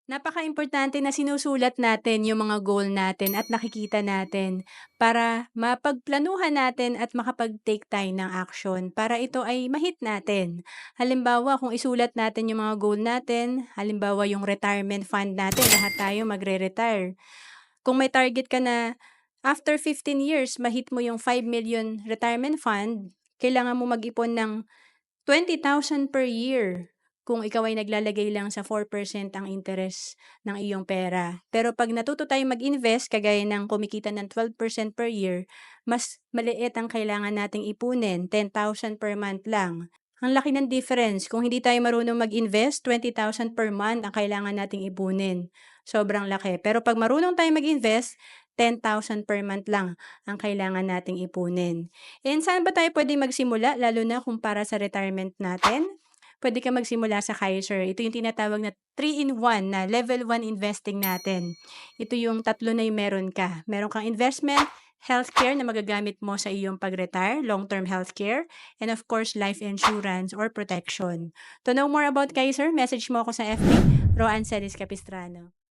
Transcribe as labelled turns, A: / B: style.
A: Napakaimportante na sinusulat natin yung mga goal natin at nakikita natin para mapagplanuhan natin at makapag-take tayo ng action para ito ay ma-hit natin. Halimbawa, kung isulat natin yung mga goal natin, halimbawa yung retirement fund natin, lahat tayo magre-retire. Kung may target ka na after 15 years, ma-hit mo yung 5 million retirement fund, kailangan mo mag-ipon ng 20,000 per year kung ikaw ay naglalagay lang sa 4% ang interest ng iyong pera. Pero 'pag natuto tayong mag-invest kagaya ng kumikita ng 12% per year, mas maliit ang kailangan nating ipunin, 10,000 per month lang. Ang laki ng difference kung hindi tayo marunong mag-invest, 20,000 per month ang kailangan nating ipunin, sobrang laki. Pero 'pag marunong tayong mag-invest, 10,000 per month lang ang kailangan nating ipunin. And saan ba tayo puwedeng magsimula lalo na kung para sa retirement natin? Puwede kang magsimula sa Kaiser. Ito yung tinatawag na 3-in-1 na level 1 investing natin. Ito yung tatlo na yung meron ka. Meron kang investment, healthcare na magagamit mo sa iyong pag-retire, long-term healthcare, and of course, life insurance or protection. To know more about Kaiser, message mo ako sa FB, Roan Celis Capistrano.